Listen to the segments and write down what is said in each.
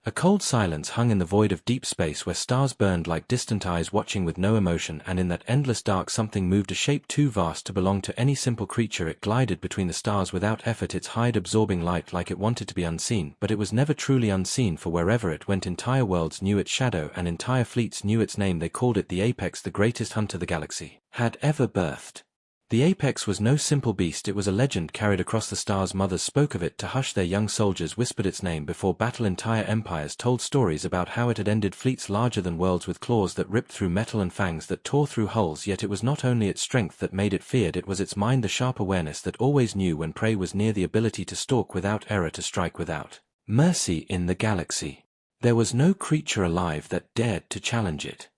A cold silence hung in the void of deep space where stars burned like distant eyes watching with no emotion, and in that endless dark something moved, a shape too vast to belong to any simple creature. It glided between the stars without effort, its hide absorbing light like it wanted to be unseen, but it was never truly unseen, for wherever it went entire worlds knew its shadow and entire fleets knew its name. They called it the Apex, the greatest hunter the galaxy had ever birthed. The Apex was no simple beast, it was a legend carried across the stars. Mothers spoke of it to hush their young soldiers, whispered its name before battle. Entire empires told stories about how it had ended fleets larger than worlds with claws that ripped through metal and fangs that tore through hulls. Yet it was not only its strength that made it feared, it was its mind, the sharp awareness that always knew when prey was near, the ability to stalk without error, to strike without mercy in the galaxy. There was no creature alive that dared to challenge it.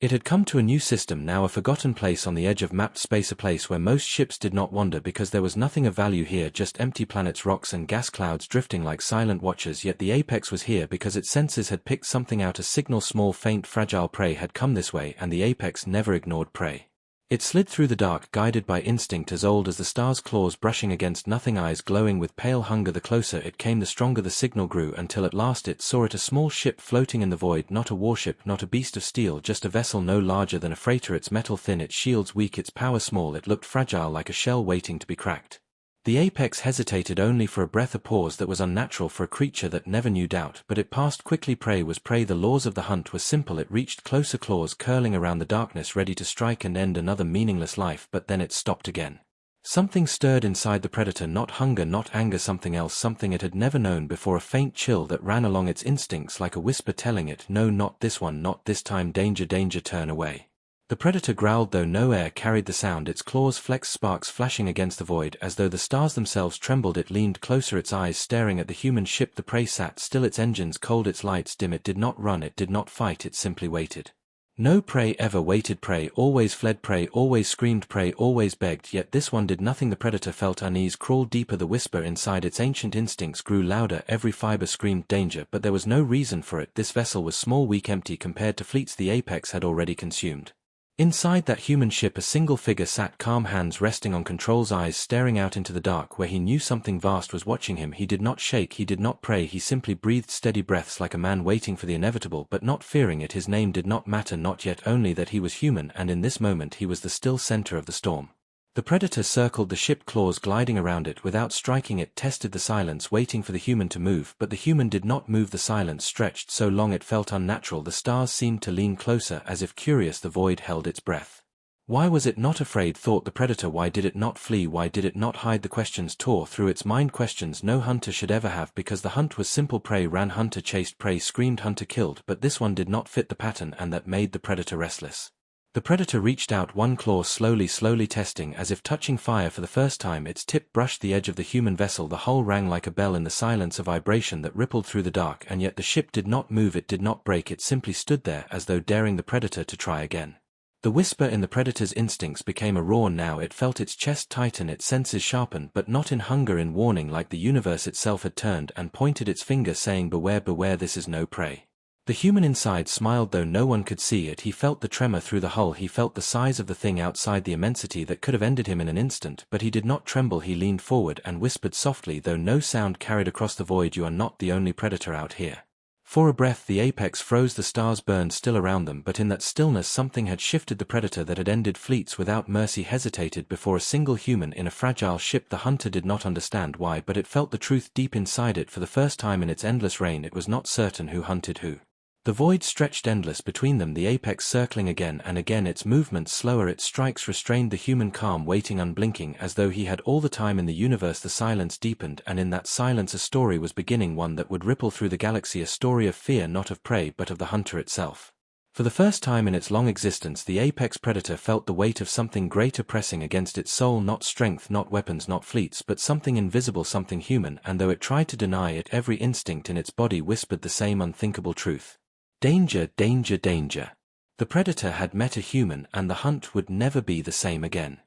It had come to a new system now, a forgotten place on the edge of mapped space, a place where most ships did not wander because there was nothing of value here, just empty planets, rocks and gas clouds drifting like silent watchers. Yet the Apex was here because its senses had picked something out, a signal, small, faint, fragile. Prey had come this way, and the Apex never ignored prey. It slid through the dark, guided by instinct as old as the stars, claws brushing against nothing, eyes glowing with pale hunger. The closer it came, the stronger the signal grew, until at last it saw it, a small ship floating in the void, not a warship, not a beast of steel, just a vessel no larger than a freighter, its metal thin, its shields weak, its power small. It looked fragile, like a shell waiting to be cracked. The Apex hesitated only for a breath, a pause that was unnatural for a creature that never knew doubt, but it passed quickly. Prey was prey, the laws of the hunt were simple. It reached closer, claws curling around the darkness, ready to strike and end another meaningless life. But then it stopped again. Something stirred inside the predator, not hunger, not anger, something else, something it had never known before, a faint chill that ran along its instincts like a whisper telling it, no, not this one, not this time, danger, danger, turn away. The predator growled though no air carried the sound, its claws flexed, sparks flashing against the void as though the stars themselves trembled. It leaned closer, its eyes staring at the human ship. The prey sat still, its engines cold, its lights dim. It did not run, it did not fight, it simply waited. No prey ever waited. Prey always fled, prey always screamed, prey always begged, yet this one did nothing. The predator felt unease crawl deeper, the whisper inside its ancient instincts grew louder, every fiber screamed danger, but there was no reason for it. This vessel was small, weak, empty compared to fleets the Apex had already consumed. Inside that human ship a single figure sat, calm, hands resting on controls, eyes staring out into the dark where he knew something vast was watching him. He did not shake, he did not pray, he simply breathed steady breaths like a man waiting for the inevitable but not fearing it. His name did not matter, not yet, only that he was human, and in this moment he was the still center of the storm. The predator circled the ship, claws gliding around it without striking it, tested the silence, waiting for the human to move, but the human did not move. The silence stretched so long it felt unnatural. The stars seemed to lean closer, as if curious. The void held its breath. Why was it not afraid, thought the predator? Why did it not flee? Why did it not hide? The questions tore through its mind, questions no hunter should ever have, because the hunt was simple. Prey ran, hunter chased, prey screamed, hunter killed, but this one did not fit the pattern, and that made the predator restless. The predator reached out one claw, slowly testing, as if touching fire for the first time. Its tip brushed the edge of the human vessel. The hull rang like a bell in the silence, a vibration that rippled through the dark, and yet the ship did not move, it did not break, it simply stood there as though daring the predator to try again. The whisper in the predator's instincts became a roar now. It felt its chest tighten, its senses sharpen, but not in hunger, in warning, like the universe itself had turned and pointed its finger saying, beware, beware, this is no prey. The human inside smiled though no one could see it. He felt the tremor through the hull, he felt the size of the thing outside, the immensity that could have ended him in an instant, but he did not tremble. He leaned forward and whispered softly though no sound carried across the void, you are not the only predator out here. For a breath the Apex froze, the stars burned still around them, but in that stillness something had shifted. The predator that had ended fleets without mercy hesitated before a single human in a fragile ship. The hunter did not understand why, but it felt the truth deep inside it. For the first time in its endless reign it was not certain who hunted who. The void stretched endless between them, the Apex circling again and again, its movements slower, its strikes restrained, the human calm, waiting unblinking as though he had all the time in the universe. The silence deepened, and in that silence a story was beginning, one that would ripple through the galaxy, a story of fear, not of prey but of the hunter itself. For the first time in its long existence the apex predator felt the weight of something greater pressing against its soul, not strength, not weapons, not fleets, but something invisible, something human, and though it tried to deny it, every instinct in its body whispered the same unthinkable truth. Danger, danger, danger. The predator had met a human, and the hunt would never be the same again.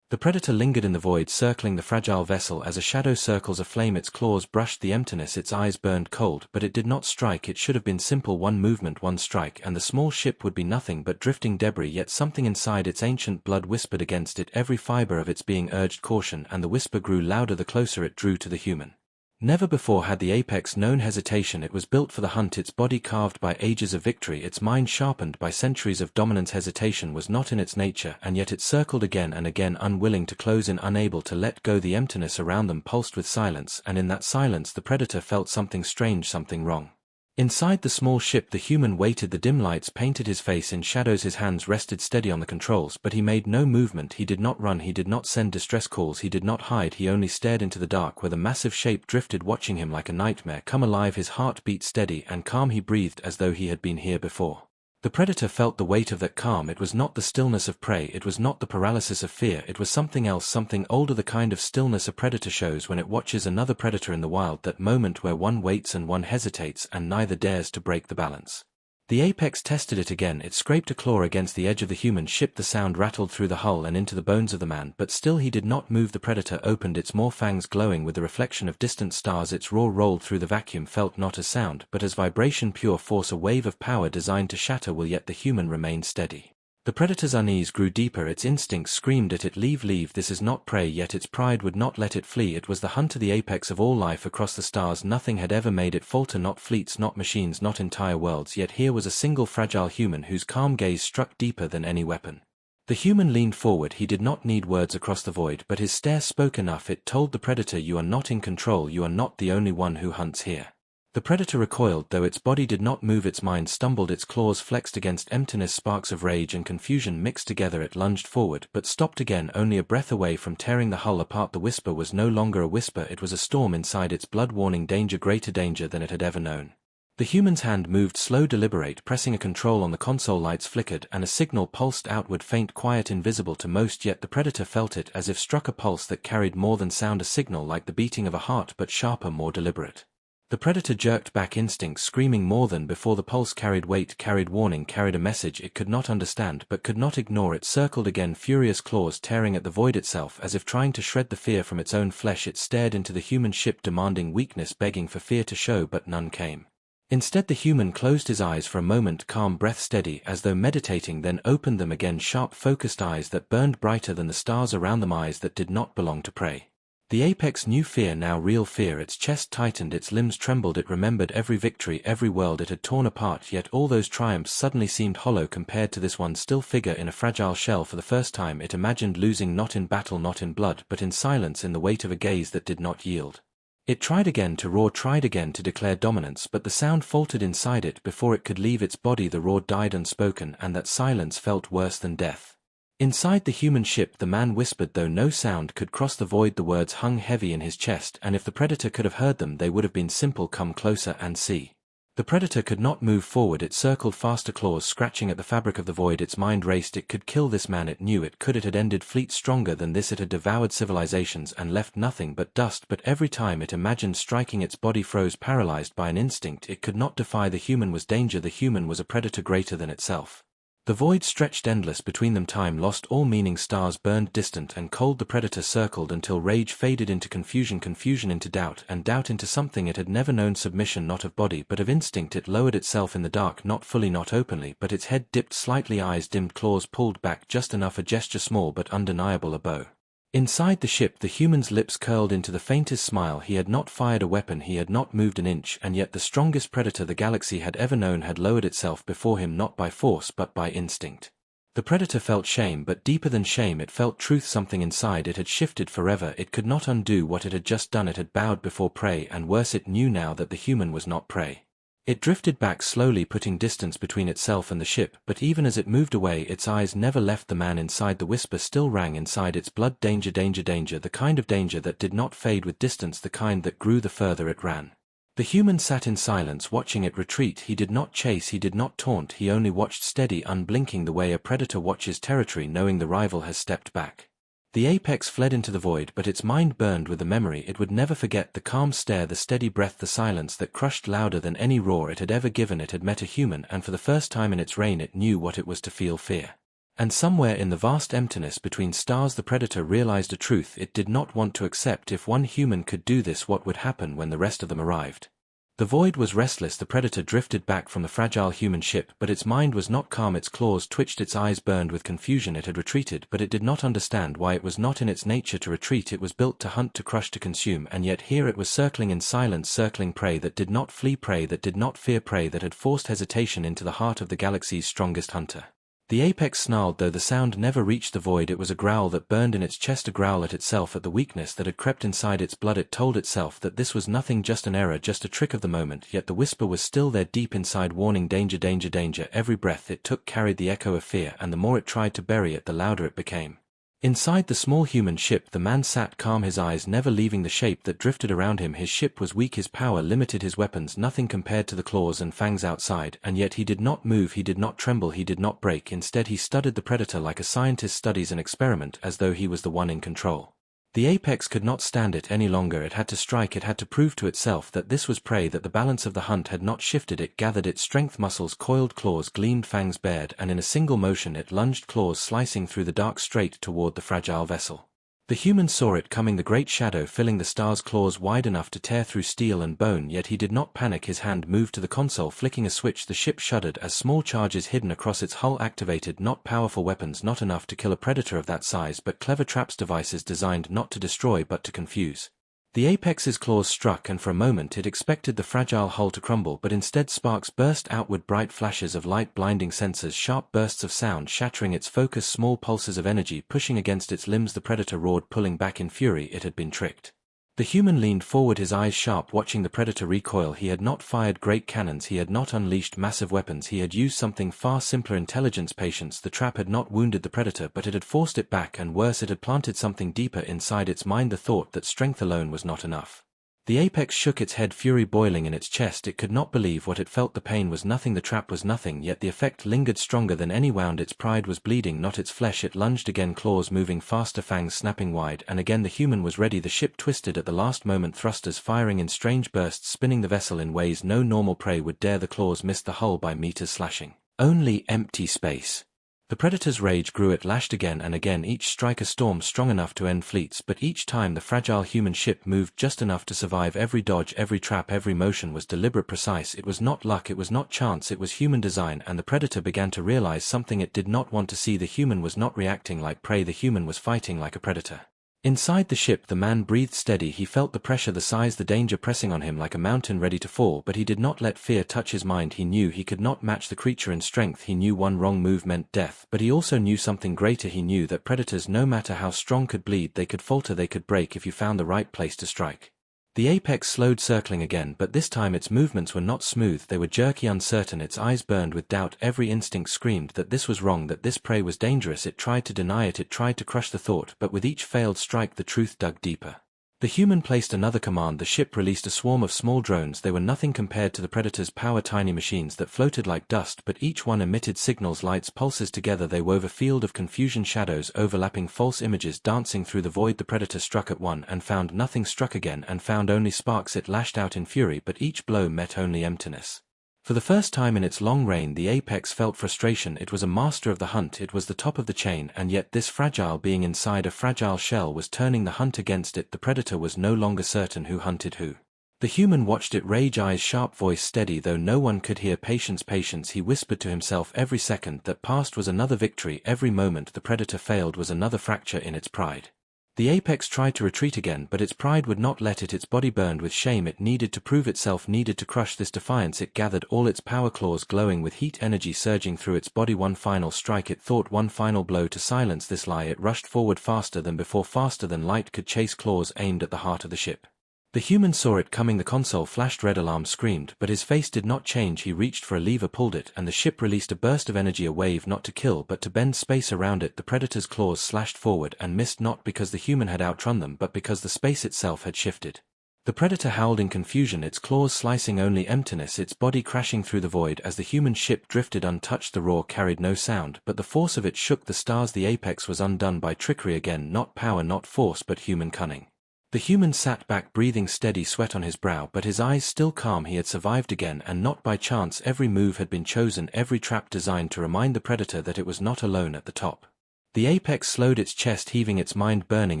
The predator lingered in the void, circling the fragile vessel as a shadow circles a flame. Its claws brushed the emptiness, its eyes burned cold, but it did not strike. It should have been simple, one movement, one strike, and the small ship would be nothing but drifting debris. Yet something inside its ancient blood whispered against it, every fiber of its being urged caution, and the whisper grew louder the closer it drew to the human. Never before had the apex known hesitation. It was built for the hunt, its body carved by ages of victory, its mind sharpened by centuries of dominance. Hesitation was not in its nature, and yet it circled again and again, unwilling to close in, unable to let go. The emptiness around them pulsed with silence, and in that silence the predator felt something strange, something wrong. Inside the small ship the human waited. The dim lights painted his face in shadows. His hands rested steady on the controls, but he made no movement. He did not run, he did not send distress calls, he did not hide. He only stared into the dark where the massive shape drifted, watching him like a nightmare come alive. His heart beat steady and calm. He breathed as though he had been here before. The predator felt the weight of that calm. It was not the stillness of prey, it was not the paralysis of fear, it was something else, something older, the kind of stillness a predator shows when it watches another predator in the wild, that moment where one waits and one hesitates and neither dares to break the balance. The apex tested it again. It scraped a claw against the edge of the human ship. The sound rattled through the hull and into the bones of the man, but still he did not move. The predator opened its maw, fangs glowing with the reflection of distant stars. Its roar rolled through the vacuum, felt not as sound, but as vibration, pure force, a wave of power designed to shatter will. Yet the human remained steady. The predator's unease grew deeper. Its instincts screamed at it, leave, leave, this is not prey, yet its pride would not let it flee. It was the hunter, the apex of all life across the stars. Nothing had ever made it falter, not fleets, not machines, not entire worlds, yet here was a single fragile human whose calm gaze struck deeper than any weapon. The human leaned forward. He did not need words across the void, but his stare spoke enough. It told the predator, you are not in control, you are not the only one who hunts here. The predator recoiled, though its body did not move. Its mind stumbled, its claws flexed against emptiness. Sparks of rage and confusion mixed together. It lunged forward, but stopped again, only a breath away from tearing the hull apart. The whisper was no longer a whisper, it was a storm inside its blood, warning danger, greater danger than it had ever known. The human's hand moved, slow, deliberate, pressing a control on the console. Lights flickered, and a signal pulsed outward, faint, quiet, invisible to most, yet the predator felt it as if struck, a pulse that carried more than sound, a signal like the beating of a heart, but sharper, more deliberate. The predator jerked back, instincts screaming more than before. The pulse carried weight, carried warning, carried a message it could not understand but could not ignore. It circled again, furious claws tearing at the void itself, as if trying to shred the fear from its own flesh. It stared into the human ship, demanding weakness, begging for fear to show, but none came. Instead the human closed his eyes for a moment, calm, breath steady, as though meditating, then opened them again, sharp, focused eyes that burned brighter than the stars around them, eyes that did not belong to prey. The apex knew fear now, real fear. Its chest tightened, its limbs trembled. It remembered every victory, every world it had torn apart, yet all those triumphs suddenly seemed hollow compared to this one still figure in a fragile shell. For the first time it imagined losing, not in battle, not in blood, but in silence, in the weight of a gaze that did not yield. It tried again to roar, tried again to declare dominance, but the sound faltered inside it before it could leave its body. The roar died unspoken, and that silence felt worse than death. Inside the human ship the man whispered, though no sound could cross the void. The words hung heavy in his chest, and if the predator could have heard them they would have been simple, come closer and see. The predator could not move forward. It circled faster, claws scratching at the fabric of the void. Its mind raced. It could kill this man, it knew it could. It had ended fleets stronger than this, it had devoured civilizations and left nothing but dust, but every time it imagined striking its body froze, paralyzed by an instinct it could not defy. The human was danger, the human was a predator greater than itself. The void stretched endless between them, time lost all meaning, stars burned distant and cold. The predator circled until rage faded into confusion, confusion into doubt, and doubt into something it had never known, submission not of body but of instinct. It lowered itself in the dark, not fully, not openly, but its head dipped slightly, eyes dimmed, claws pulled back just enough, a gesture small but undeniable, a bow. Inside the ship the human's lips curled into the faintest smile. He had not fired a weapon, he had not moved an inch, and yet the strongest predator the galaxy had ever known had lowered itself before him, not by force but by instinct. The predator felt shame, but deeper than shame it felt truth. Something inside it had shifted forever. It could not undo what it had just done. It had bowed before prey, and worse, it knew now that the human was not prey. It drifted back slowly, putting distance between itself and the ship, but even as it moved away its eyes never left the man inside. The whisper still rang inside its blood, danger, danger, danger, the kind of danger that did not fade with distance, the kind that grew the further it ran. The human sat in silence, watching it retreat. He did not chase, he did not taunt, he only watched, steady, unblinking, the way a predator watches territory, knowing the rival has stepped back. The apex fled into the void, but its mind burned with the memory. It would never forget the calm stare, the steady breath, the silence that crushed louder than any roar it had ever given. It had met a human, and for the first time in its reign it knew what it was to feel fear. And somewhere in the vast emptiness between stars the predator realized a truth it did not want to accept. If one human could do this, what would happen when the rest of them arrived? The void was restless. The predator drifted back from the fragile human ship, but its mind was not calm. Its claws twitched, its eyes burned with confusion. It had retreated, but it did not understand why. It was not in its nature to retreat. It was built to hunt, to crush, to consume, and yet here it was circling in silence, circling prey that did not flee, prey that did not fear, prey that had forced hesitation into the heart of the galaxy's strongest hunter. The apex snarled, though the sound never reached the void. It was a growl that burned in its chest, a growl at itself, at the weakness that had crept inside its blood. It told itself that this was nothing, just an error, just a trick of the moment, yet the whisper was still there, deep inside, warning, danger, danger, danger. Every breath it took carried the echo of fear, and the more it tried to bury it, the louder it became. Inside the small human ship, the man sat calm, his eyes never leaving the shape that drifted around him. His ship was weak, his power limited, his weapons nothing compared to the claws and fangs outside, and yet he did not move, he did not tremble, he did not break. Instead he studied the predator like a scientist studies an experiment, as though he was the one in control. The apex could not stand it any longer. It had to strike. It had to prove to itself that this was prey, that the balance of the hunt had not shifted. It gathered its strength, muscles coiled, claws gleamed, fangs bared, and in a single motion it lunged, claws slicing through the dark, straight toward the fragile vessel. The human saw it coming, the great shadow filling the stars, claws wide enough to tear through steel and bone, yet he did not panic. His hand moved to the console, flicking a switch. The ship shuddered as small charges hidden across its hull activated. Not powerful weapons, not enough to kill a predator of that size, but clever traps, devices designed not to destroy but to confuse. The apex's claws struck, and for a moment it expected the fragile hull to crumble, but instead sparks burst outward, bright flashes of light, blinding sensors, sharp bursts of sound shattering its focus, small pulses of energy pushing against its limbs. The predator roared, pulling back in fury. It had been tricked. The human leaned forward, his eyes sharp, watching the predator recoil. He had not fired great cannons, he had not unleashed massive weapons, he had used something far simpler, intelligence, patience. The trap had not wounded the predator, but it had forced it back, and worse, it had planted something deeper inside its mind, the thought that strength alone was not enough. The apex shook its head, fury boiling in its chest. It could not believe what it felt. The pain was nothing, the trap was nothing, yet the effect lingered stronger than any wound. Its pride was bleeding, not its flesh. It lunged again, claws moving faster, fangs snapping wide, and again the human was ready. The ship twisted at the last moment, thrusters firing in strange bursts, spinning the vessel in ways no normal prey would dare. The claws missed the hull by meters, slashing only empty space. The predator's rage grew. It lashed again and again, each strike a storm strong enough to end fleets, but each time the fragile human ship moved just enough to survive. Every dodge, every trap, every motion was deliberate, precise. It was not luck, it was not chance, it was human design, and the predator began to realize something it did not want to see. The human was not reacting like prey, the human was fighting like a predator. Inside the ship the man breathed steady. He felt the pressure, the size, the danger pressing on him like a mountain ready to fall, but he did not let fear touch his mind. He knew he could not match the creature in strength. He knew one wrong move meant death, but he also knew something greater. He knew that predators, no matter how strong, could bleed, they could falter, they could break if you found the right place to strike. The apex slowed, circling again, but this time its movements were not smooth, they were jerky, uncertain. Its eyes burned with doubt. Every instinct screamed that this was wrong, that this prey was dangerous. It tried to deny it, it tried to crush the thought, but with each failed strike the truth dug deeper. The human placed another command. The ship released a swarm of small drones. They were nothing compared to the predator's power, tiny machines that floated like dust, but each one emitted signals, lights, pulses. Together they wove a field of confusion, shadows overlapping, false images dancing through the void. The predator struck at one and found nothing, struck again and found only sparks. It lashed out in fury, but each blow met only emptiness. For the first time in its long reign the apex felt frustration. It was a master of the hunt, it was the top of the chain, and yet this fragile being inside a fragile shell was turning the hunt against it. The predator was no longer certain who hunted who. The human watched it rage, eyes sharp, voice steady though no one could hear. Patience, patience, he whispered to himself. Every second that passed was another victory. Every moment the predator failed was another fracture in its pride. The apex tried to retreat again, but its pride would not let it. Its body burned with shame. It needed to prove itself, needed to crush this defiance. It gathered all its power, claws glowing with heat, energy surging through its body. One final strike, it thought, one final blow to silence this lie. It rushed forward faster than before, faster than light could chase, claws aimed at the heart of the ship. The human saw it coming. The console flashed red, alarm screamed, but his face did not change. He reached for a lever, pulled it, and the ship released a burst of energy, a wave not to kill but to bend space around it. The predator's claws slashed forward and missed, not because the human had outrun them but because the space itself had shifted. The predator howled in confusion, its claws slicing only emptiness, its body crashing through the void as the human ship drifted untouched. The roar carried no sound, but the force of it shook the stars. The apex was undone by trickery again, not power, not force, but human cunning. The human sat back, breathing steady, sweat on his brow, but his eyes still calm. He had survived again, and not by chance. Every move had been chosen, every trap designed to remind the predator that it was not alone at the top. The apex slowed, its chest heaving, its mind burning.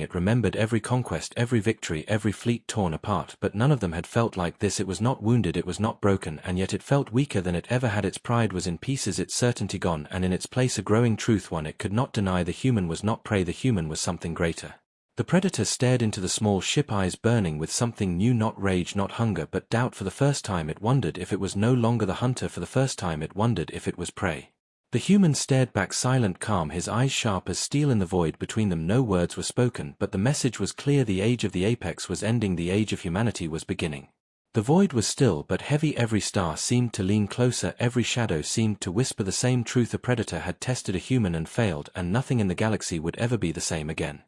It remembered every conquest, every victory, every fleet torn apart, but none of them had felt like this. It was not wounded, it was not broken, and yet it felt weaker than it ever had. Its pride was in pieces, its certainty gone, and in its place a growing truth, one it could not deny. The human was not prey, the human was something greater. The predator stared into the small ship, eyes burning with something new, not rage, not hunger, but doubt. For the first time it wondered if it was no longer the hunter. For the first time it wondered if it was prey. The human stared back, silent, calm, his eyes sharp as steel. In the void between them no words were spoken, but the message was clear. The age of the apex was ending, the age of humanity was beginning. The void was still but heavy, every star seemed to lean closer, every shadow seemed to whisper the same truth. A predator had tested a human and failed, and nothing in the galaxy would ever be the same again.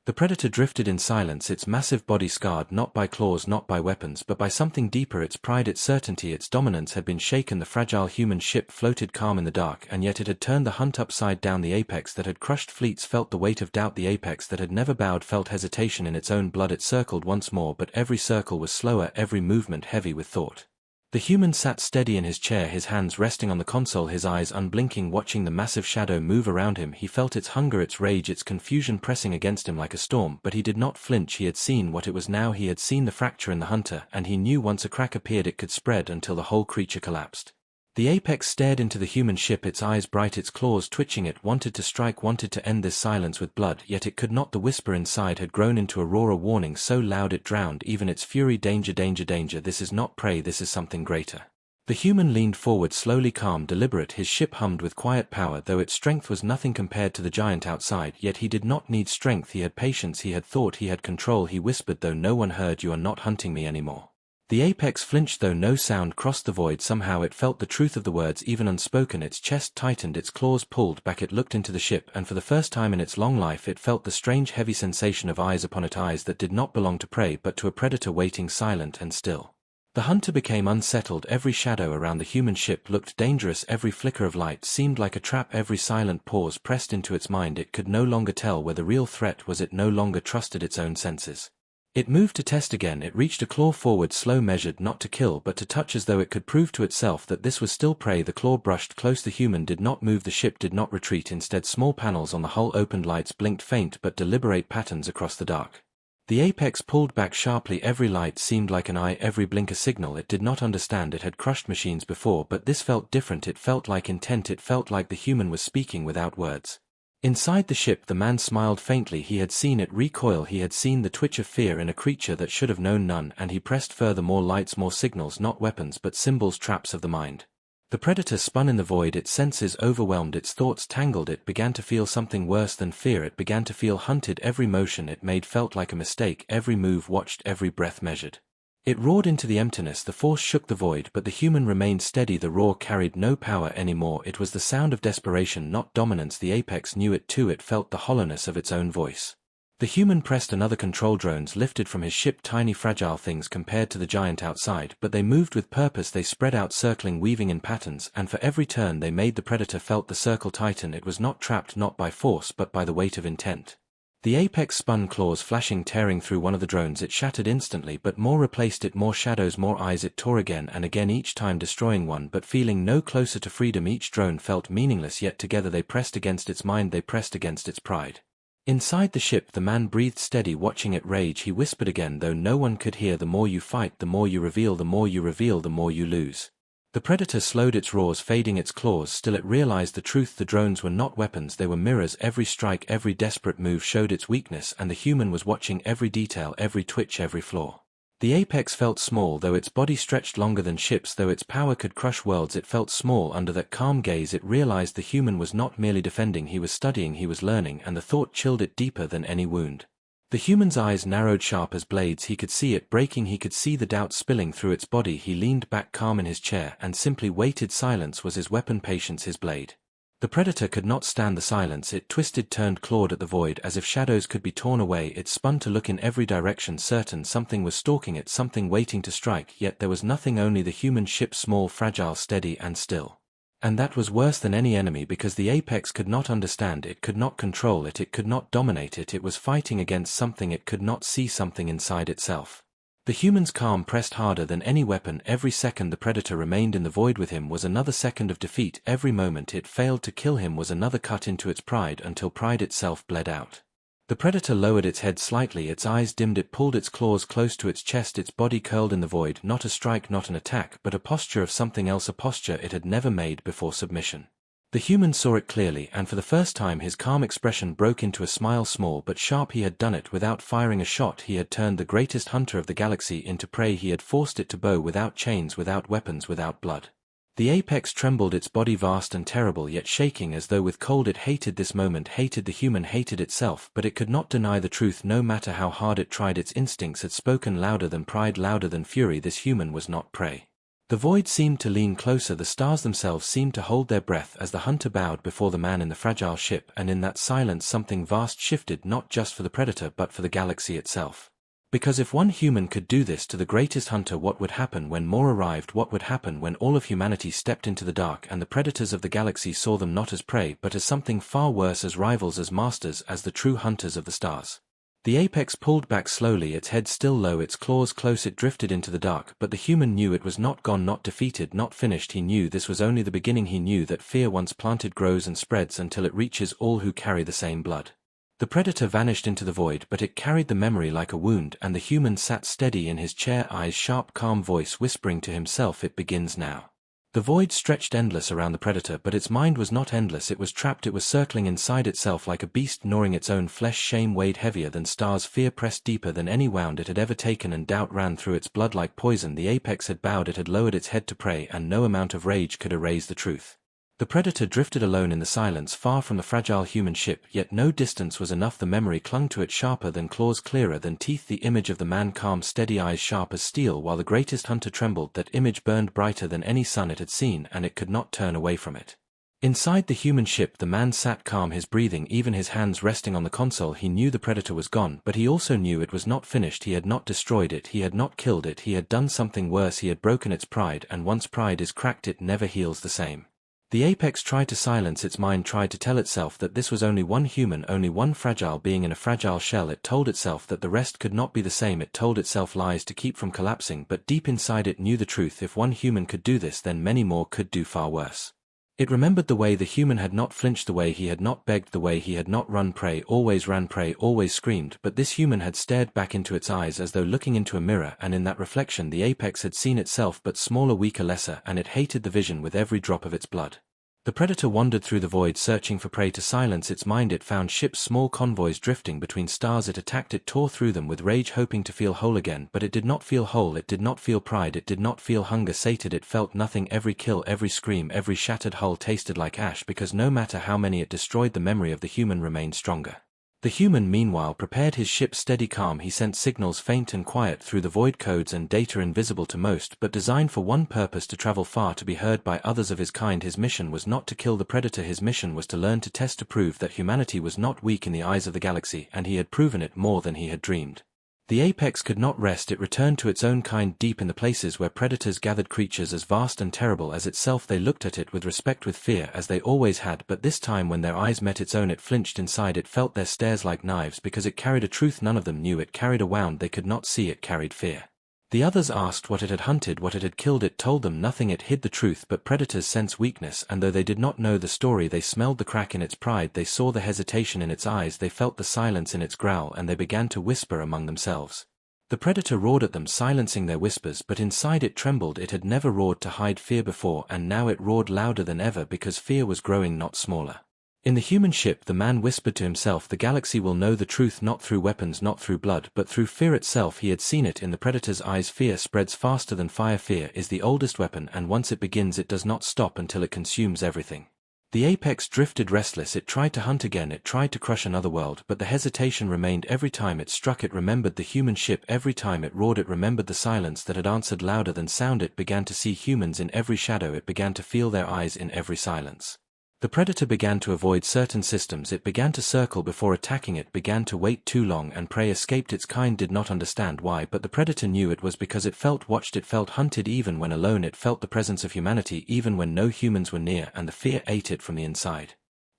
The predator drifted in silence, its massive body scarred not by claws, not by weapons, but by something deeper. Its pride, its certainty, its dominance had been shaken. The fragile human ship floated calm in the dark, and yet it had turned the hunt upside down. The apex that had crushed fleets felt the weight of doubt. The apex that had never bowed felt hesitation in its own blood. It circled once more, but every circle was slower, every movement heavy with thought. The human sat steady in his chair, his hands resting on the console, his eyes unblinking, watching the massive shadow move around him. He felt its hunger, its rage, its confusion pressing against him like a storm, but he did not flinch. He had seen what it was now. He had seen the fracture in the hunter, and he knew once a crack appeared it could spread until the whole creature collapsed. The apex stared into the human ship, its eyes bright, its claws twitching. It wanted to strike, wanted to end this silence with blood, yet it could not. The whisper inside had grown into a roar, a warning so loud it drowned even its fury. Danger, danger, danger, this is not prey, this is something greater. The human leaned forward, slowly, calm, deliberate. His ship hummed with quiet power, though its strength was nothing compared to the giant outside. Yet he did not need strength, he had patience, he had thought, he had control. He whispered though no one heard, "You are not hunting me anymore." The apex flinched though no sound crossed the void. Somehow it felt the truth of the words, even unspoken. Its chest tightened, its claws pulled back. It looked into the ship, and for the first time in its long life it felt the strange heavy sensation of eyes upon it, eyes that did not belong to prey but to a predator, waiting silent and still. The hunter became unsettled. Every shadow around the human ship looked dangerous, every flicker of light seemed like a trap, every silent pause pressed into its mind. It could no longer tell where the real threat was, it no longer trusted its own senses. It moved to test again. It reached a claw forward, slow, measured, not to kill but to touch, as though it could prove to itself that this was still prey. The claw brushed close. The human did not move, the ship did not retreat. Instead, small panels on the hull opened, lights blinked, faint but deliberate patterns across the dark. The apex pulled back sharply. Every light seemed like an eye, every blink a signal. It did not understand. It had crushed machines before, but this felt different. It felt like intent. It felt like the human was speaking without words. Inside the ship the man smiled faintly. He had seen it recoil, he had seen the twitch of fear in a creature that should have known none, and he pressed further. More lights, more signals, not weapons but symbols, traps of the mind. The predator spun in the void, its senses overwhelmed, its thoughts tangled. It began to feel something worse than fear. It began to feel hunted. Every motion it made felt like a mistake, every move watched, every breath measured. It roared into the emptiness. The force shook the void, but the human remained steady. The roar carried no power anymore. It was the sound of desperation, not dominance. The apex knew it too. It felt the hollowness of its own voice. The human pressed another. Control drones lifted from his ship, tiny fragile things compared to the giant outside, but they moved with purpose. They spread out, circling, weaving in patterns, and for every turn they made the predator felt the circle tighten. It was not trapped, not by force but by the weight of intent. The apex spun, claws flashing, tearing through one of the drones. It shattered instantly, but more replaced it, more shadows, more eyes. It tore again and again, each time destroying one but feeling no closer to freedom. Each drone felt meaningless, yet together they pressed against its mind, they pressed against its pride. Inside the ship the man breathed steady, watching it rage. He whispered again, though no one could hear, "The more you fight, the more you reveal, the more you reveal, the more you lose." The predator slowed its roars, fading its claws. Still it realized the truth. The drones were not weapons, they were mirrors. Every strike, every desperate move showed its weakness, and the human was watching every detail, every twitch, every flaw. The apex felt small, though its body stretched longer than ships, though its power could crush worlds. It felt small under that calm gaze. It realized the human was not merely defending, he was studying, he was learning, and the thought chilled it deeper than any wound. The human's eyes narrowed, sharp as blades. He could see it breaking, he could see the doubt spilling through its body. He leaned back calm in his chair and simply waited. Silence was his weapon, patience his blade. The predator could not stand the silence. It twisted, turned, clawed at the void as if shadows could be torn away. It spun to look in every direction, certain something was stalking it, something waiting to strike, yet there was nothing, only the human ship, small, fragile, steady and still. And that was worse than any enemy, because the apex could not understand it, could not control it, it could not dominate it. It was fighting against something it could not see, something inside itself. The human's calm pressed harder than any weapon. Every second the predator remained in the void with him was another second of defeat. Every moment it failed to kill him was another cut into its pride until pride itself bled out. The predator lowered its head slightly, its eyes dimmed, it pulled its claws close to its chest, its body curled in the void. Not a strike, not an attack, but a posture of something else, a posture it had never made before: submission. The human saw it clearly, and for the first time his calm expression broke into a smile. Small but sharp, he had done it without firing a shot. He had turned the greatest hunter of the galaxy into prey. He had forced it to bow without chains, without weapons, without blood. The apex trembled, its body vast and terrible, yet shaking as though with cold. It hated this moment, hated the human, hated itself, but it could not deny the truth no matter how hard it tried. Its instincts had spoken louder than pride, louder than fury. This human was not prey. The void seemed to lean closer, the stars themselves seemed to hold their breath as the hunter bowed before the man in the fragile ship, and in that silence something vast shifted, not just for the predator but for the galaxy itself. Because if one human could do this to the greatest hunter, what would happen when more arrived? What would happen when all of humanity stepped into the dark and the predators of the galaxy saw them not as prey but as something far worse, as rivals, as masters, as the true hunters of the stars? The apex pulled back slowly, its head still low, its claws close. It drifted into the dark, but the human knew it was not gone, not defeated, not finished. He knew this was only the beginning. He knew that fear, once planted, grows and spreads until it reaches all who carry the same blood. The predator vanished into the void, but it carried the memory like a wound, and the human sat steady in his chair, eyes sharp, calm, voice whispering to himself, "It begins now." The void stretched endless around the predator, but its mind was not endless. It was trapped. It was circling inside itself like a beast, gnawing its own flesh. Shame weighed heavier than stars. Fear pressed deeper than any wound it had ever taken, and doubt ran through its blood like poison. The apex had bowed, it had lowered its head to prey, and no amount of rage could erase the truth. The predator drifted alone in the silence, far from the fragile human ship, yet no distance was enough. The memory clung to it, sharper than claws, clearer than teeth. The image of the man, calm, steady, eyes sharp as steel, while the greatest hunter trembled. That image burned brighter than any sun it had seen, and it could not turn away from it. Inside the human ship the man sat calm, his breathing even, his hands resting on the console. He knew the predator was gone, but he also knew it was not finished. He had not destroyed it, he had not killed it, he had done something worse. He had broken its pride, and once pride is cracked it never heals the same. The apex tried to silence its mind, tried to tell itself that this was only one human, only one fragile being in a fragile shell. It told itself that the rest could not be the same. It told itself lies to keep from collapsing, but deep inside it knew the truth. If one human could do this, then many more could do far worse. It remembered the way the human had not flinched, the way he had not begged, the way he had not run prey, always ran prey, always screamed, but this human had stared back into its eyes as though looking into a mirror, and in that reflection the apex had seen itself, but smaller, weaker, lesser, and it hated the vision with every drop of its blood. The predator wandered through the void searching for prey to silence its mind. It found ships, small convoys drifting between stars. It attacked, it tore through them with rage, hoping to feel whole again, but it did not feel whole. It did not feel pride, it did not feel hunger sated. It felt nothing. Every kill, every scream, every shattered hull tasted like ash, because no matter how many it destroyed, the memory of the human remained stronger. The human meanwhile prepared his ship, steady, calm. He sent signals faint and quiet through the void, codes and data invisible to most, but designed for one purpose: to travel far, to be heard by others of his kind. His mission was not to kill the predator, his mission was to learn, to test, to prove that humanity was not weak in the eyes of the galaxy, and he had proven it more than he had dreamed. The apex could not rest. It returned to its own kind deep in the places where predators gathered, creatures as vast and terrible as itself. They looked at it with respect, with fear, as they always had, but this time when their eyes met its own it flinched inside. It felt their stares like knives, because it carried a truth none of them knew. It carried a wound they could not see. It carried fear. The others asked what it had hunted, what it had killed. It told them nothing. It hid the truth, but predators sense weakness, and though they did not know the story, they smelled the crack in its pride, they saw the hesitation in its eyes, they felt the silence in its growl, and they began to whisper among themselves. The predator roared at them, silencing their whispers, but inside it trembled. It had never roared to hide fear before, and now it roared louder than ever, because fear was growing, not smaller. In the human ship the man whispered to himself, the galaxy will know the truth not through weapons, not through blood, but through fear itself. He had seen it in the predator's eyes. Fear spreads faster than fire. Fear is the oldest weapon, and once it begins it does not stop until it consumes everything. The apex drifted restless. It tried to hunt again, it tried to crush another world, but the hesitation remained. Every time it struck it remembered the human ship, every time it roared it remembered the silence that had answered louder than sound. It began to see humans in every shadow, it began to feel their eyes in every silence. The predator began to avoid certain systems, it began to circle before attacking, it began to wait too long, and prey escaped. Its kind did not understand why, but the predator knew it was because it felt watched, it felt hunted. Even when alone it felt the presence of humanity, even when no humans were near, and the fear ate it from the inside.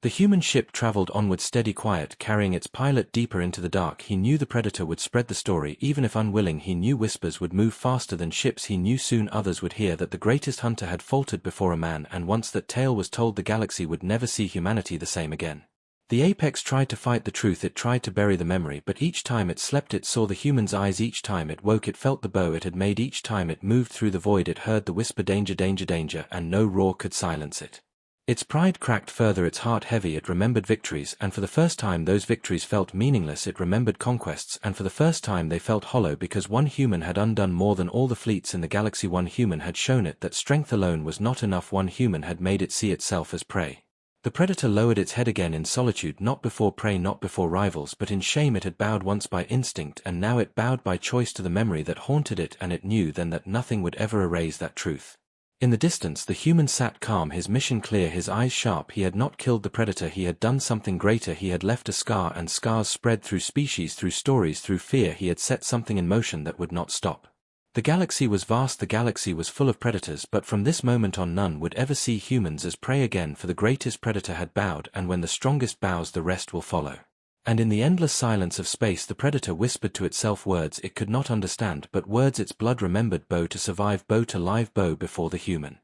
The human ship traveled onward steady quiet, carrying its pilot deeper into the dark. He knew the predator would spread the story, even if unwilling. He knew whispers would move faster than ships. He knew soon others would hear that the greatest hunter had faltered before a man, and once that tale was told, the galaxy would never see humanity the same again. The apex tried to fight the truth, it tried to bury the memory, but each time it slept it saw the human's eyes, each time it woke it felt the bow it had made, each time it moved through the void it heard the whisper, danger, danger, danger, and no roar could silence it. Its pride cracked further, its heart heavy. It remembered victories, and for the first time those victories felt meaningless. It remembered conquests, and for the first time they felt hollow, because one human had undone more than all the fleets in the galaxy. One human had shown it that strength alone was not enough. One human had made it see itself as prey. The predator lowered its head again in solitude, not before prey, not before rivals, but in shame. It had bowed once by instinct, and now it bowed by choice to the memory that haunted it, and it knew then that nothing would ever erase that truth. In the distance the human sat calm, his mission clear, his eyes sharp. He had not killed the predator, he had done something greater. He had left a scar, and scars spread through species, through stories, through fear. He had set something in motion that would not stop. The galaxy was vast, the galaxy was full of predators, but from this moment on none would ever see humans as prey again, for the greatest predator had bowed, and when the strongest bows the rest will follow. And in the endless silence of space the predator whispered to itself words it could not understand, but words its blood remembered: bow to survive, bow to live, bow before the human.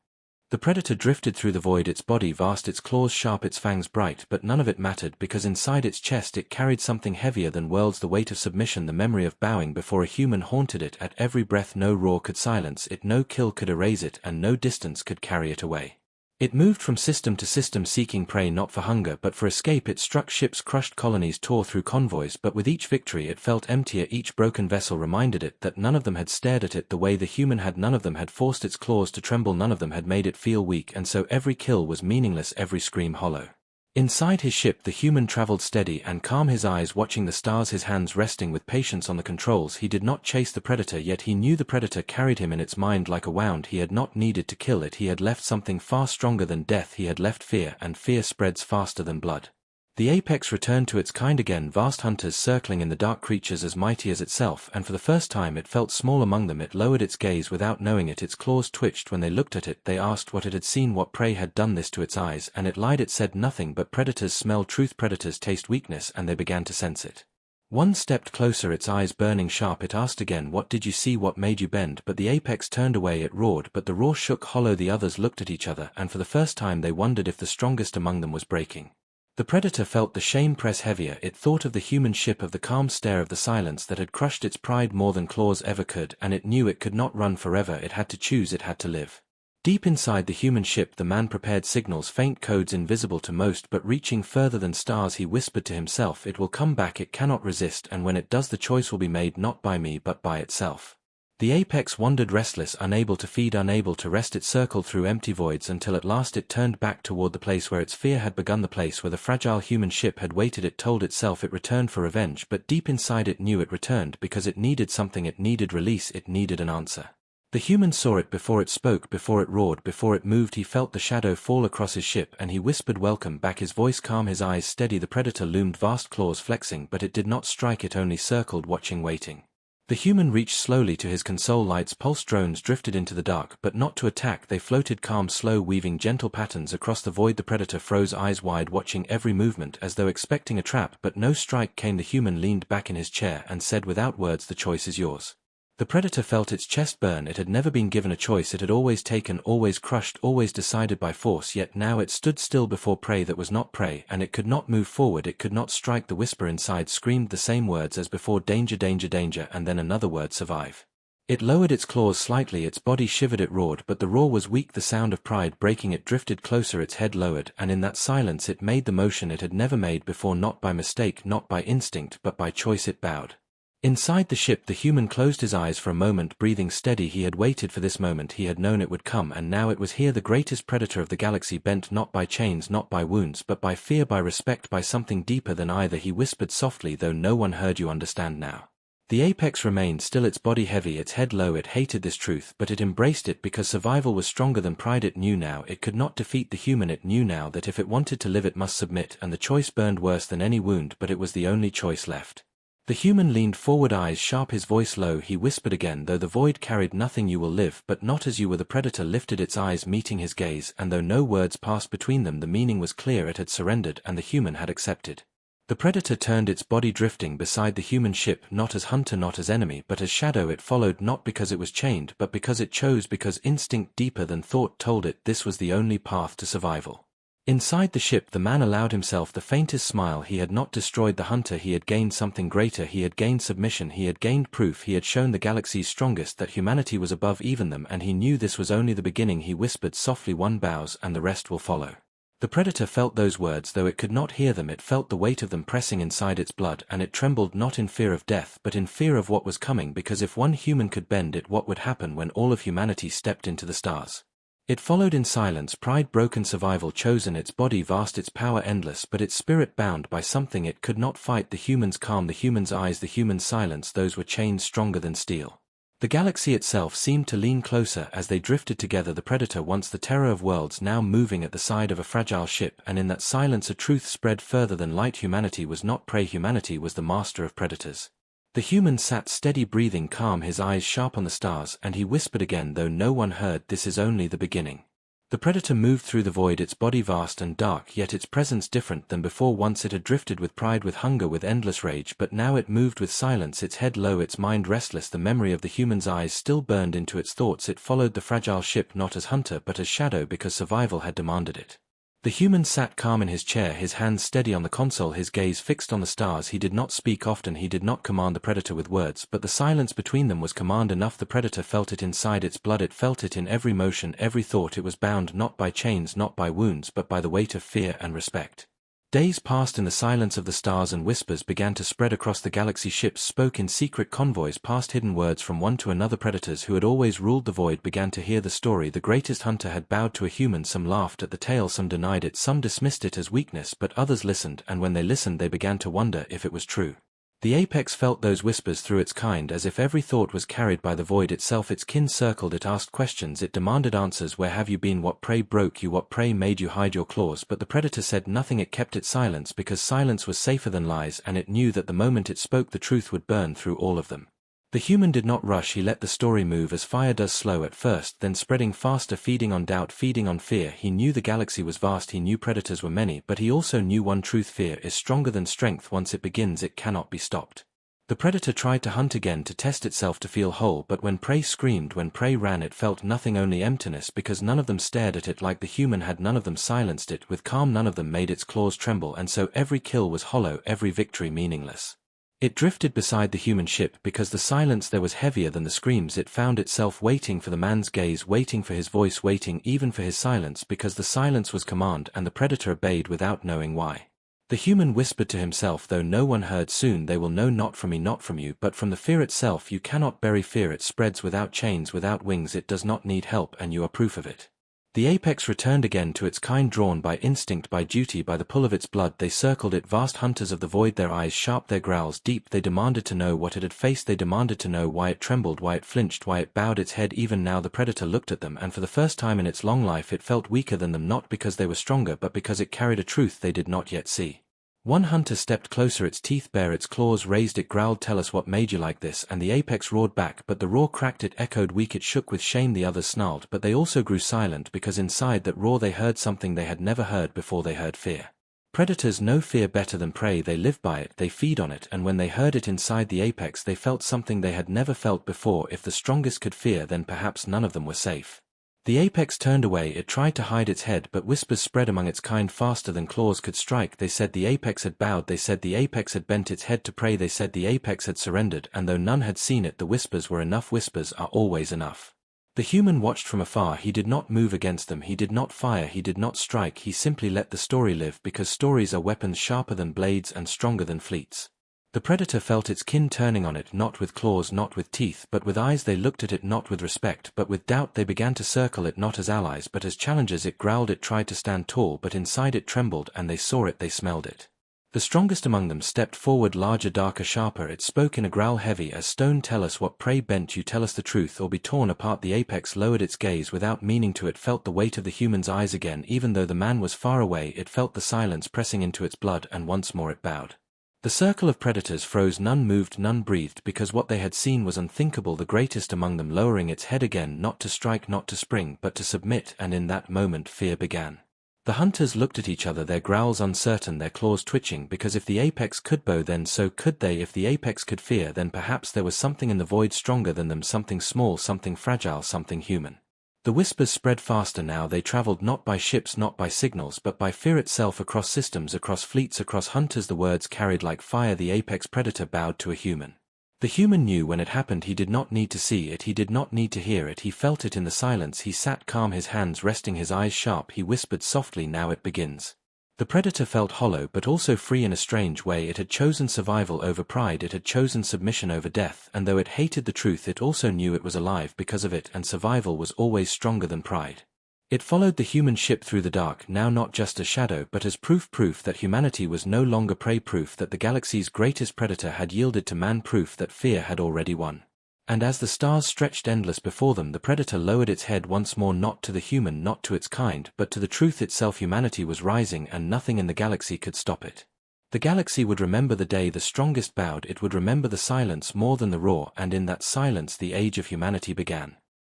The predator drifted through the void, its body vast, its claws sharp, its fangs bright, but none of it mattered, because inside its chest it carried something heavier than worlds, the weight of submission. The memory of bowing before a human haunted it at every breath. No roar could silence it, no kill could erase it, and no distance could carry it away. It moved from system to system, seeking prey not for hunger but for escape. It struck ships, crushed colonies, tore through convoys, but with each victory it felt emptier. Each broken vessel reminded it that none of them had stared at it the way the human had. None of them had forced its claws to tremble, none of them had made it feel weak, and so every kill was meaningless, every scream hollow. Inside his ship the human traveled steady and calm, his eyes watching the stars, his hands resting with patience on the controls. He did not chase the predator, yet he knew the predator carried him in its mind like a wound. He had not needed to kill it, he had left something far stronger than death. He had left fear, and fear spreads faster than blood. The apex returned to its kind again, vast hunters circling in the dark, creatures as mighty as itself, and for the first time it felt small among them. It lowered its gaze without knowing it, its claws twitched when they looked at it. They asked what it had seen, what prey had done this to its eyes, and it lied. It said nothing, but predators smell truth, predators taste weakness, and they began to sense it. One stepped closer, its eyes burning sharp. It asked again, what did you see, what made you bend? But the apex turned away. It roared, but the roar shook hollow. The others looked at each other, and for the first time they wondered if the strongest among them was breaking. The predator felt the shame press heavier. It thought of the human ship, of the calm stare, of the silence that had crushed its pride more than claws ever could, and it knew it could not run forever. It had to choose, it had to live. Deep inside the human ship the man prepared signals, faint codes invisible to most but reaching further than stars. He whispered to himself, it will come back, it cannot resist, and when it does the choice will be made not by me but by itself. The apex wandered restless, unable to feed, unable to rest. It circled through empty voids until at last it turned back toward the place where its fear had begun, the place where the fragile human ship had waited. It told itself it returned for revenge, but deep inside it knew it returned because it needed something, it needed release, it needed an answer. The human saw it before it spoke, before it roared, before it moved. He felt the shadow fall across his ship and he whispered welcome back, his voice calm, his eyes steady. The predator loomed, vast claws flexing, but it did not strike, it only circled, watching, waiting. The human reached slowly to his console, lights, pulse drones drifted into the dark, but not to attack. They floated calm, slow, weaving gentle patterns across the void. The predator froze, eyes wide, watching every movement as though expecting a trap, but no strike came. The human leaned back in his chair and said without words, the choice is yours. The predator felt its chest burn. It had never been given a choice, it had always taken, always crushed, always decided by force, yet now it stood still before prey that was not prey, and it could not move forward, it could not strike. The whisper inside screamed the same words as before, danger, danger, danger, and then another word, survive. It lowered its claws slightly, its body shivered, it roared, but the roar was weak, the sound of pride breaking. It drifted closer, its head lowered, and in that silence it made the motion it had never made before, not by mistake, not by instinct, but by choice. It bowed. Inside the ship the human closed his eyes for a moment, breathing steady. He had waited for this moment, he had known it would come, and now it was here. The greatest predator of the galaxy, bent not by chains, not by wounds, but by fear, by respect, by something deeper than either. He whispered softly, though no one heard, you understand now. The apex remained still, its body heavy, its head low. It hated this truth, but it embraced it because survival was stronger than pride. It knew now it could not defeat the human. It knew now that if it wanted to live it must submit, and the choice burned worse than any wound, but it was the only choice left. The human leaned forward, eyes sharp, his voice low. He whispered again, though the void carried nothing, you will live, but not as you were. The predator lifted its eyes, meeting his gaze, and though no words passed between them, the meaning was clear. It had surrendered, and the human had accepted. The predator turned, its body drifting beside the human ship, not as hunter, not as enemy, but as shadow. It followed not because it was chained, but because it chose, because instinct deeper than thought told it this was the only path to survival. Inside the ship, the man allowed himself the faintest smile. He had not destroyed the hunter, he had gained something greater. He had gained submission, he had gained proof. He had shown the galaxy's strongest that humanity was above even them, and he knew this was only the beginning. He whispered softly, one bows, and the rest will follow. The predator felt those words, though it could not hear them. It felt the weight of them pressing inside its blood, and it trembled, not in fear of death, but in fear of what was coming, because if one human could bend it, what would happen when all of humanity stepped into the stars? It followed in silence, pride broken, survival chosen, its body vast, its power endless, but its spirit bound by something it could not fight. The human's calm, the human's eyes, the human's silence, those were chains stronger than steel. The galaxy itself seemed to lean closer as they drifted together. The predator, once the terror of worlds, now moving at the side of a fragile ship, and in that silence a truth spread further than light. Humanity was not prey, humanity was the master of predators. The human sat steady, breathing calm, his eyes sharp on the stars, and he whispered again, though no one heard, this is only the beginning. The predator moved through the void, its body vast and dark, yet its presence different than before. Once it had drifted with pride, with hunger, with endless rage, but now it moved with silence, its head low, its mind restless. The memory of the human's eyes still burned into its thoughts. It followed the fragile ship, not as hunter but as shadow, because survival had demanded it. The human sat calm in his chair, his hands steady on the console, his gaze fixed on the stars. He did not speak often, he did not command the predator with words, but the silence between them was command enough. The predator felt it inside its blood, it felt it in every motion, every thought. It was bound not by chains, not by wounds, but by the weight of fear and respect. Days passed in the silence of the stars, and whispers began to spread across the galaxy. Ships spoke in secret convoys, passed hidden words from one to another. Predators who had always ruled the void began to hear the story. The greatest hunter had bowed to a human. Some laughed at the tale, some denied it, some dismissed it as weakness, but others listened, and when they listened they began to wonder if it was true. The apex felt those whispers through its kind, as if every thought was carried by the void itself. Its kin circled, it asked questions, it demanded answers. Where have you been? What prey broke you? What prey made you hide your claws? But the predator said nothing. It kept its silence because silence was safer than lies, and it knew that the moment it spoke the truth would burn through all of them. The human did not rush, he let the story move as fire does, slow at first, then spreading faster, feeding on doubt, feeding on fear. He knew the galaxy was vast, he knew predators were many, but he also knew one truth: fear is stronger than strength. Once it begins, it cannot be stopped. The predator tried to hunt again, to test itself, to feel whole, but when prey screamed, when prey ran, it felt nothing, only emptiness, because none of them stared at it like the human had. None of them silenced it with calm, none of them made its claws tremble, and so every kill was hollow, every victory meaningless. It drifted beside the human ship because the silence there was heavier than the screams. It found itself waiting for the man's gaze, waiting for his voice, waiting even for his silence, because the silence was command, and the predator obeyed without knowing why. The human whispered to himself, though no one heard, soon they will know, not from me, not from you, but from the fear itself. You cannot bury fear, it spreads without chains, without wings, it does not need help, and you are proof of it. The apex returned again to its kind, drawn by instinct, by duty, by the pull of its blood. They circled it, vast hunters of the void, their eyes sharp, their growls deep. They demanded to know what it had faced, they demanded to know why it trembled, why it flinched, why it bowed its head. Even now the predator looked at them, and for the first time in its long life it felt weaker than them, not because they were stronger, but because it carried a truth they did not yet see. One hunter stepped closer, its teeth bare, its claws raised. It growled, tell us what made you like this, and the apex roared back, but the roar cracked, it echoed weak, it shook with shame. The others snarled, but they also grew silent, because inside that roar they heard something they had never heard before. They heard fear. Predators know fear better than prey, they live by it, they feed on it, and when they heard it inside the apex they felt something they had never felt before. If the strongest could fear, then perhaps none of them were safe. The apex turned away, it tried to hide its head, but whispers spread among its kind faster than claws could strike. They said the apex had bowed, they said the apex had bent its head to prey, they said the apex had surrendered, and though none had seen it, the whispers were enough. Whispers are always enough. The human watched from afar, he did not move against them, he did not fire, he did not strike, he simply let the story live, because stories are weapons sharper than blades and stronger than fleets. The predator felt its kin turning on it, not with claws, not with teeth, but with eyes. They looked at it not with respect, but with doubt. They began to circle it not as allies, but as challengers. It growled, it tried to stand tall, but inside it trembled, and they saw it, they smelled it. The strongest among them stepped forward, larger, darker, sharper. It spoke in a growl heavy as stone, tell us what prey bent you, tell us the truth, or be torn apart. The apex lowered its gaze without meaning to. It felt the weight of the human's eyes again, even though the man was far away. It felt the silence pressing into its blood, and once more it bowed. The circle of predators froze, none moved, none breathed, because what they had seen was unthinkable, the greatest among them lowering its head again, not to strike, not to spring, but to submit, and in that moment fear began. The hunters looked at each other, their growls uncertain, their claws twitching, because if the apex could bow, then so could they. If the apex could fear, then perhaps there was something in the void stronger than them, something small, something fragile, something human. The whispers spread faster now. They traveled not by ships, not by signals, but by fear itself, across systems, across fleets, across hunters. The words carried like fire. The apex predator bowed to a human. The human knew when it happened. He did not need to see it, he did not need to hear it, he felt it in the silence. He sat calm, his hands resting, his eyes sharp. He whispered softly, "Now it begins." The predator felt hollow but also free in a strange way. It had chosen survival over pride, it had chosen submission over death, and though it hated the truth, it also knew it was alive because of it, and survival was always stronger than pride. It followed the human ship through the dark, now not just as shadow but as proof that humanity was no longer prey, proof that the galaxy's greatest predator had yielded to man, proof that fear had already won. And as the stars stretched endless before them, the predator lowered its head once more, not to the human, not to its kind, but to the truth itself. Humanity was rising, and nothing in the galaxy could stop it. The galaxy would remember the day the strongest bowed, it would remember the silence more than the roar, and in that silence the age of humanity began.